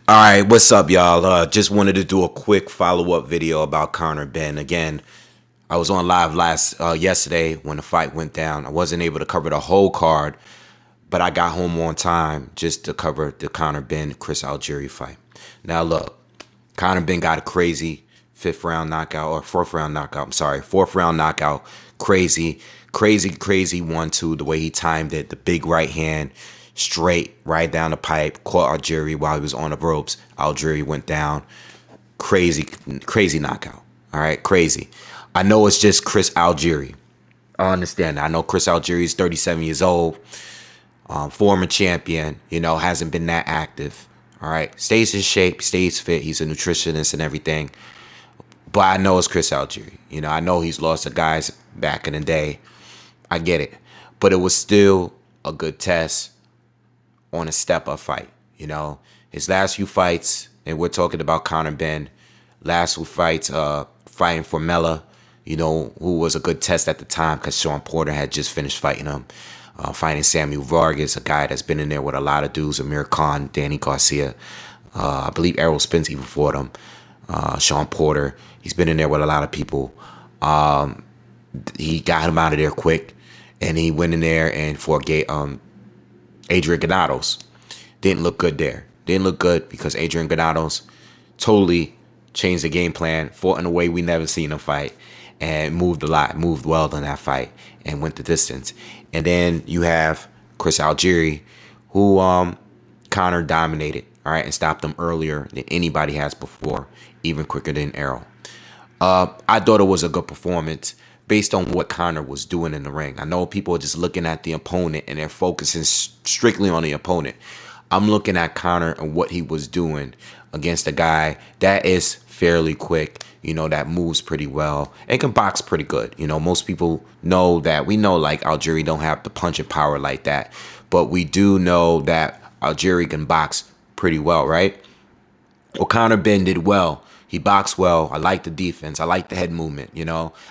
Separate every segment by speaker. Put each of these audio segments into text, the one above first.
Speaker 1: All right, what's up, y'all? Just wanted to do a quick follow-up video about Conor Benn. Again, I was on live yesterday when the fight went down. I wasn't able to cover the whole card, but I got home on time just to cover the Conor Benn Chris Algieri fight. Now look, Conor Benn got a crazy fourth round knockout. Fourth round knockout. Crazy 1-2. The way he timed it, the big right hand, straight right down the pipe, caught Algieri while he was on the ropes. Algieri went down. Crazy knockout. All right, crazy. I know it's just Chris Algieri. I understand that. I know Chris Algieri is 37 years old, former champion, hasn't been that active. All right, stays in shape, stays fit. He's a nutritionist and everything. But I know it's Chris Algieri. I know he's lost to guys back in the day. I get it. But it was still a good test on a step-up fight. His last few fights, and we're talking about Conor Benn, last few fights, fighting for Mella, who was a good test at the time because Sean Porter had just finished fighting him. Fighting Samuel Vargas, a guy that's been in there with a lot of dudes, Amir Khan, Danny Garcia. I believe Errol Spence even fought him. Sean Porter, he's been in there with a lot of people. He got him out of there quick, and he went in there and fought Adrian Granados. Didn't look good there. Didn't look good because Adrian Granados totally changed the game plan, fought in a way we never seen him fight, and moved a lot, moved well in that fight, and went the distance. And then you have Chris Algieri, who Conor dominated, all right, and stopped him earlier than anybody has before, even quicker than Errol. I thought it was a good performance based on what Conor was doing in the ring. I know people are just looking at the opponent and they're focusing strictly on the opponent. I'm looking at Conor and what he was doing against a guy that is fairly quick, that moves pretty well and can box pretty good. Most people know that. We know like Algieri don't have the punching power like that, but we do know that Algieri can box pretty well, right? Well, Conor Benn did well. He boxed well. I like the defense. I like the head movement.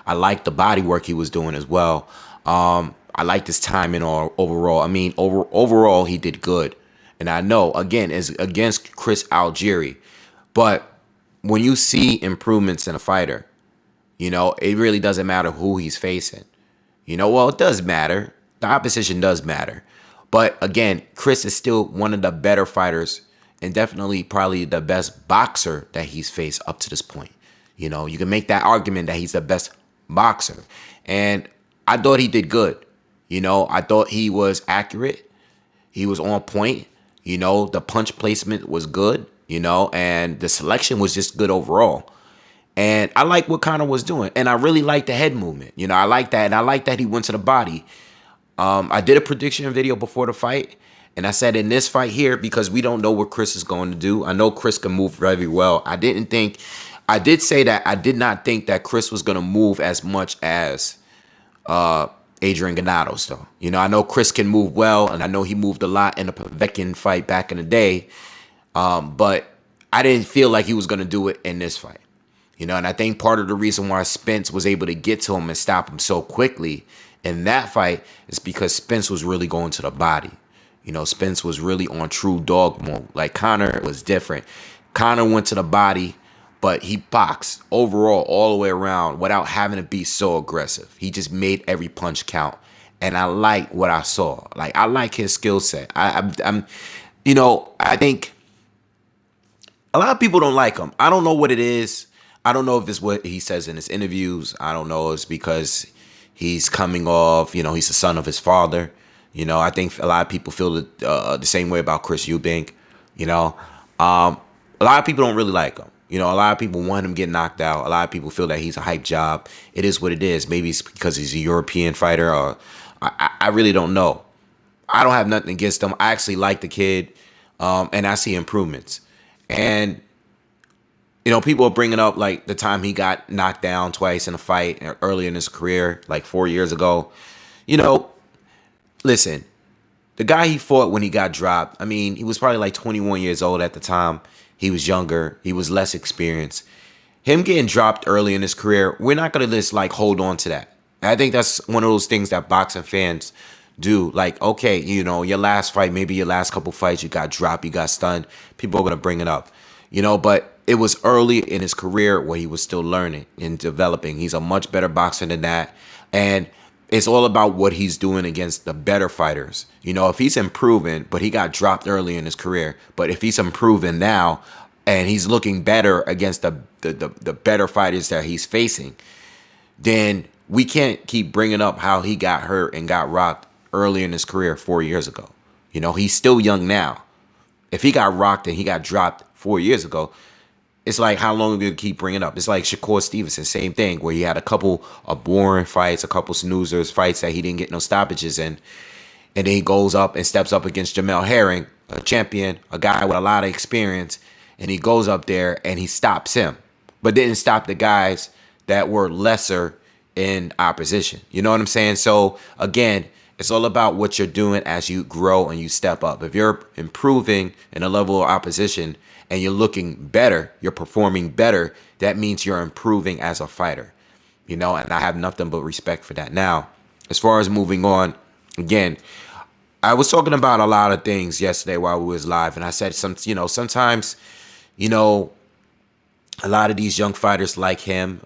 Speaker 1: I like the body work he was doing as well. I like his timing overall. I mean, overall, he did good. And I know, again, it's against Chris Algieri. But when you see improvements in a fighter, it really doesn't matter who he's facing. Well, it does matter. The opposition does matter. But again, Chris is still one of the better fighters and definitely probably the best boxer that he's faced up to this point. You can make that argument that he's the best boxer. And I thought he did good. I thought he was accurate. He was on point. The punch placement was good, and the selection was just good overall. And I like what Conor was doing. And I really like the head movement. I like that. And I like that he went to the body. I did a prediction video before the fight. And I said in this fight here, because we don't know what Chris is going to do. I know Chris can move very well. I did say that I did not think that Chris was going to move as much as Adrian Granados, though. I know Chris can move well, and I know he moved a lot in the Povetkin fight back in the day. But I didn't feel like he was going to do it in this fight. And I think part of the reason why Spence was able to get to him and stop him so quickly in that fight is because Spence was really going to the body. Spence was really on true dog mode. Like Conor was different. Conor went to the body, but he boxed overall all the way around without having to be so aggressive. He just made every punch count. And I like what I saw. Like, I like his skill set. I think a lot of people don't like him. I don't know what it is. I don't know if it's what he says in his interviews. I don't know. It's because he's coming off, he's the son of his father. I think a lot of people feel the same way about Chris Eubank. A lot of people don't really like him. A lot of people want him to get knocked out. A lot of people feel that he's a hype job. It is what it is. Maybe it's because he's a European fighter. Or I really don't know. I don't have nothing against him. I actually like the kid, and I see improvements. And people are bringing up like the time he got knocked down twice in a fight earlier in his career, like 4 years ago. Listen, the guy he fought when he got dropped, I mean, he was probably like 21 years old at the time. He was younger. He was less experienced. Him getting dropped early in his career, we're not going to just like hold on to that. I think that's one of those things that boxing fans do. Like, okay, you know, your last fight, maybe your last couple fights, you got dropped, you got stunned. People are gonna bring it up, you know. But it was early in his career where he was still learning and developing. He's a much better boxer than that, and it's all about what he's doing against the better fighters. You know, if he's improving, but he got dropped early in his career, but if he's improving now and he's looking better against the better fighters that he's facing, then we can't keep bringing up how he got hurt and got rocked early in his career 4 years ago. You know, he's still young now. If he got rocked and he got dropped 4 years ago, it's like, how long are we gonna keep bringing it up? It's like Shakur Stevenson, same thing, where he had a couple of boring fights, a couple snoozers, fights that he didn't get no stoppages in. And then he goes up and steps up against Jamel Herring, a champion, a guy with a lot of experience. And he goes up there and he stops him, but didn't stop the guys that were lesser in opposition. You know what I'm saying? So again, it's all about what you're doing as you grow and you step up. If you're improving in a level of opposition and you're looking better, you're performing better, that means you're improving as a fighter. You know, and I have nothing but respect for that. Now, as far as moving on, again, I was talking about a lot of things yesterday while we was live, and I said sometimes, you know, a lot of these young fighters like him,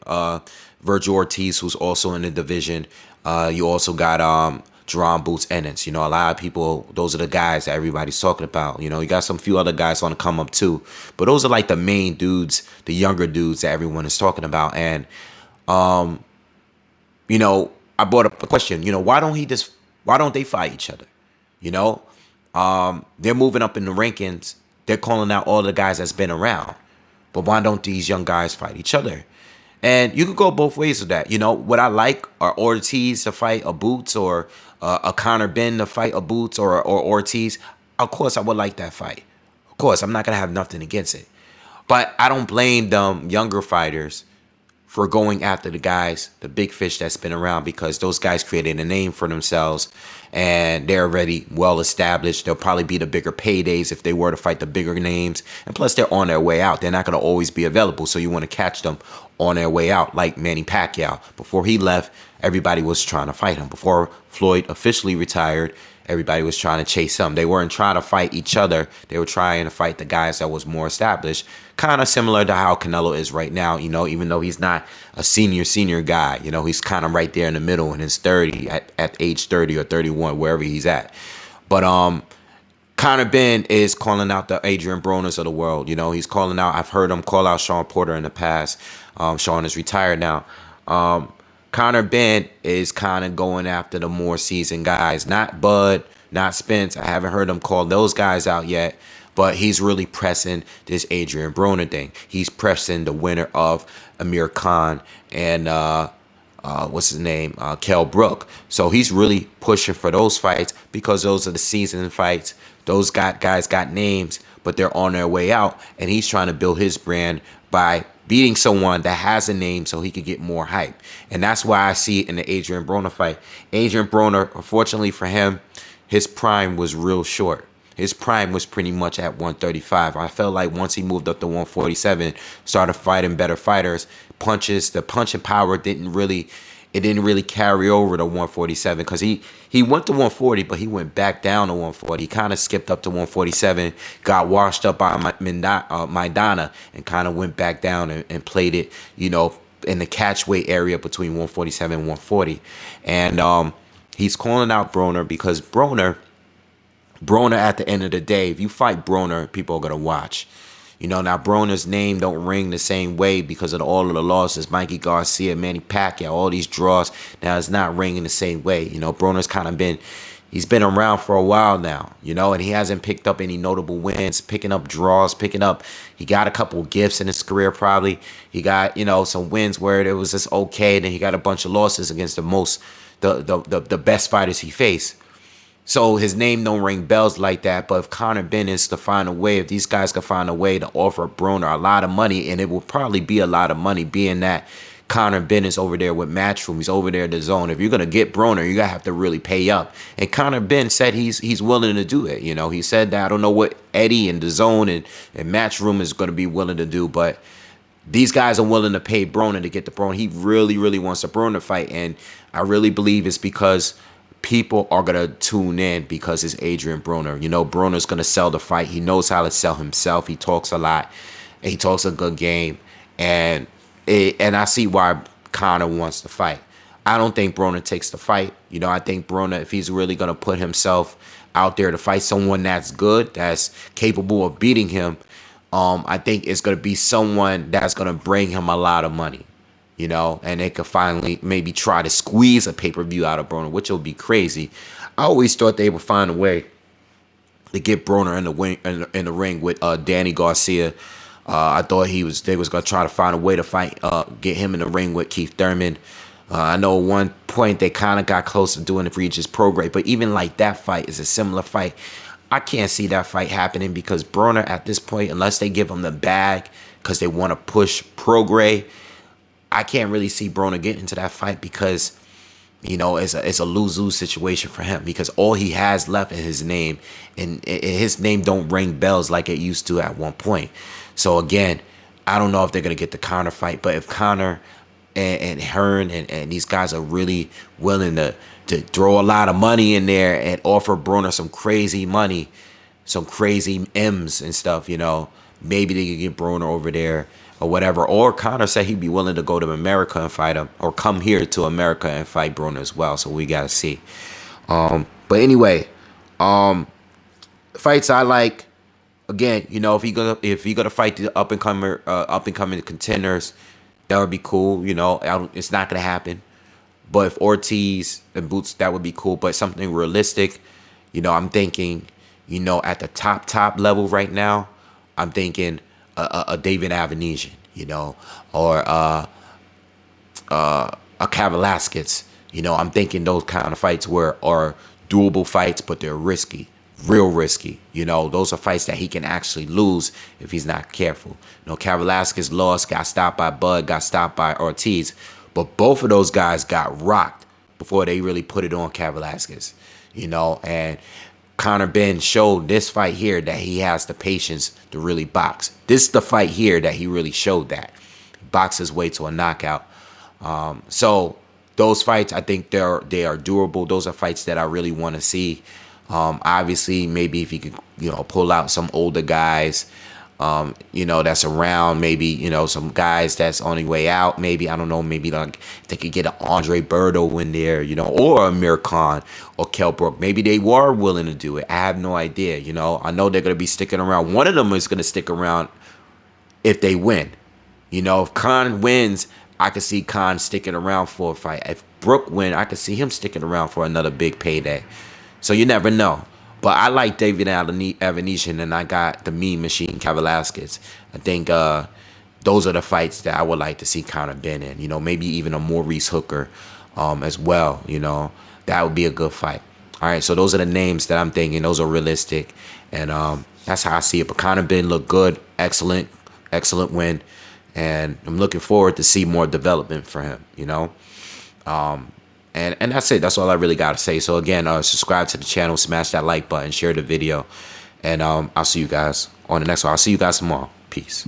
Speaker 1: Virgil Ortiz, who's also in the division. You also got Jerome Boots Ennis. You know, a lot of people, those are the guys that everybody's talking about. You know, you got some few other guys on the come up too. But those are like the main dudes, the younger dudes that everyone is talking about. And, you know, I brought up a question, you know, why don't they fight each other? You know, they're moving up in the rankings. They're calling out all the guys that's been around. But why don't these young guys fight each other? And you could go both ways with that. You know, what I like are Ortiz to fight a Boots, or a Conor Benn to fight a Boots or Ortiz. Of course, I would like that fight. Of course, I'm not going to have nothing against it. But I don't blame them younger fighters for going after the guys, the big fish that's been around, because those guys created a name for themselves and they're already well established. They'll probably be the bigger paydays if they were to fight the bigger names. And plus, they're on their way out. They're not going to always be available. So you want to catch them on their way out, like Manny Pacquiao. Before he left, everybody was trying to fight him. Before Floyd officially retired, everybody was trying to chase him. They weren't trying to fight each other. They were trying to fight the guys that was more established. Kind of similar to how Canelo is right now, you know, even though he's not a senior guy. You know, he's kind of right there in the middle in his 30, at age 30 or 31, wherever he's at. But Conor Benn is calling out the Adrian Broners of the world. You know, he's calling out, I've heard him call out Sean Porter in the past. Sean is retired now. Conor Benn is kind of going after the more seasoned guys. Not Bud, not Spence. I haven't heard him call those guys out yet. But he's really pressing this Adrian Broner thing. He's pressing the winner of Amir Khan and what's his name, Kell Brook. So he's really pushing for those fights because those are the seasoned fights. Those guys got names, but they're on their way out. And he's trying to build his brand by beating someone that has a name so he could get more hype. And that's why I see it in the Adrian Broner fight. Adrian Broner, unfortunately for him, his prime was real short. His prime was pretty much at 135. I felt like once he moved up to 147, started fighting better fighters, the punching power didn't really carry over to 147, because he went to 140, but he went back down to 140. He kind of skipped up to 147, got washed up by Maidana, and kind of went back down and played it, you know, in the catch weight area between 147 and 140. And he's calling out Broner because Broner, at the end of the day, if you fight Broner, people are going to watch. You know, now Broner's name don't ring the same way because of all of the losses. Mikey Garcia, Manny Pacquiao, all these draws. Now it's not ringing the same way. You know, Broner's kind of he's been around for a while now, you know, and he hasn't picked up any notable wins, picking up draws, he got a couple gifts in his career probably. He got, you know, some wins where it was just okay. Then he got a bunch of losses against the best fighters he faced. So his name don't ring bells like that. But if Conor Benn is to find a way, if these guys can find a way to offer Broner a lot of money, and it will probably be a lot of money, being that Conor Benn is over there with Matchroom, he's over there at the DAZN. If you're gonna get Broner, you're gonna have to really pay up. And Conor Benn said he's willing to do it. You know, he said that. I don't know what Eddie and the DAZN and Matchroom is gonna be willing to do, but these guys are willing to pay Broner to get the Broner. He really, really wants a Broner fight, and I really believe it's because people are going to tune in because it's Adrian Broner. You know, Broner's going to sell the fight. He knows how to sell himself. He talks a lot. And he talks a good game. And I see why Conor wants to fight. I don't think Broner takes the fight. You know, I think Broner, if he's really going to put himself out there to fight someone that's good, that's capable of beating him, I think it's going to be someone that's going to bring him a lot of money. You know, and they could finally maybe try to squeeze a pay-per-view out of Broner, which will be crazy. I always thought they would find a way to get Broner in the ring with Danny Garcia. I thought they was gonna try to find a way to fight, get him in the ring with Keith Thurman. I know at one point they kind of got close to doing the Regis Prograis, but even like that fight is a similar fight. I can't see that fight happening because Broner at this point, unless they give him the bag because they want to push Prograis, I can't really see Broner getting into that fight because, you know, it's a lose-lose situation for him because all he has left is his name, and his name don't ring bells like it used to at one point. So again, I don't know if they're gonna get the Conor fight, but if Conor and Hearn and these guys are really willing to throw a lot of money in there and offer Broner some crazy money, some crazy M's and stuff, you know, maybe they could get Broner over there or whatever. Or Conor said he'd be willing to go to America and fight him, or come here to America and fight Broner as well. So we gotta see. But anyway, fights I like. Again, you know, if he gonna fight the up and coming contenders, that would be cool. You know, it's not gonna happen. But if Ortiz and Boots, that would be cool. But something realistic, you know, I'm thinking, you know, at the top level right now, I'm thinking a David Avanesian, you know, or a Kavalaskis. You know, I'm thinking those kind of fights are doable fights, but they're risky, real risky. You know, those are fights that he can actually lose if he's not careful. You know, Kavalaskis lost, got stopped by Bud, got stopped by Ortiz, but both of those guys got rocked before they really put it on Kavalaskis. You know, and Conor Benn showed this fight here that he has the patience to really box. This is the fight here that he really showed that. He boxed his way to a knockout. So those fights, I think they are doable. Those are fights that I really want to see. Obviously, maybe if he could, you know, pull out some older guys, you know, that's around, maybe, you know, some guys that's on their way out, maybe, I don't know, maybe like they could get an Andre Berto in there, you know, or a Amir Khan or Kell Brook. Maybe they were willing to do it. I have no idea, you know. I know they're going to be sticking around. One of them is going to stick around if they win. You know, if Khan wins, I could see Khan sticking around for a fight. If Brook win, I could see him sticking around for another big payday. So you never know. But I like David Avanesian, and I got the Mean Machine Kavalaskis. I think those are the fights that I would like to see Conor Benn in. You know, maybe even a Maurice Hooker as well. You know, that would be a good fight. All right, so those are the names that I'm thinking. Those are realistic, and that's how I see it. But Conor Benn looked good, excellent win, and I'm looking forward to see more development for him. You know. And that's it. That's all I really got to say. So, again, subscribe to the channel, smash that like button, share the video. And I'll see you guys on the next one. I'll see you guys tomorrow. Peace.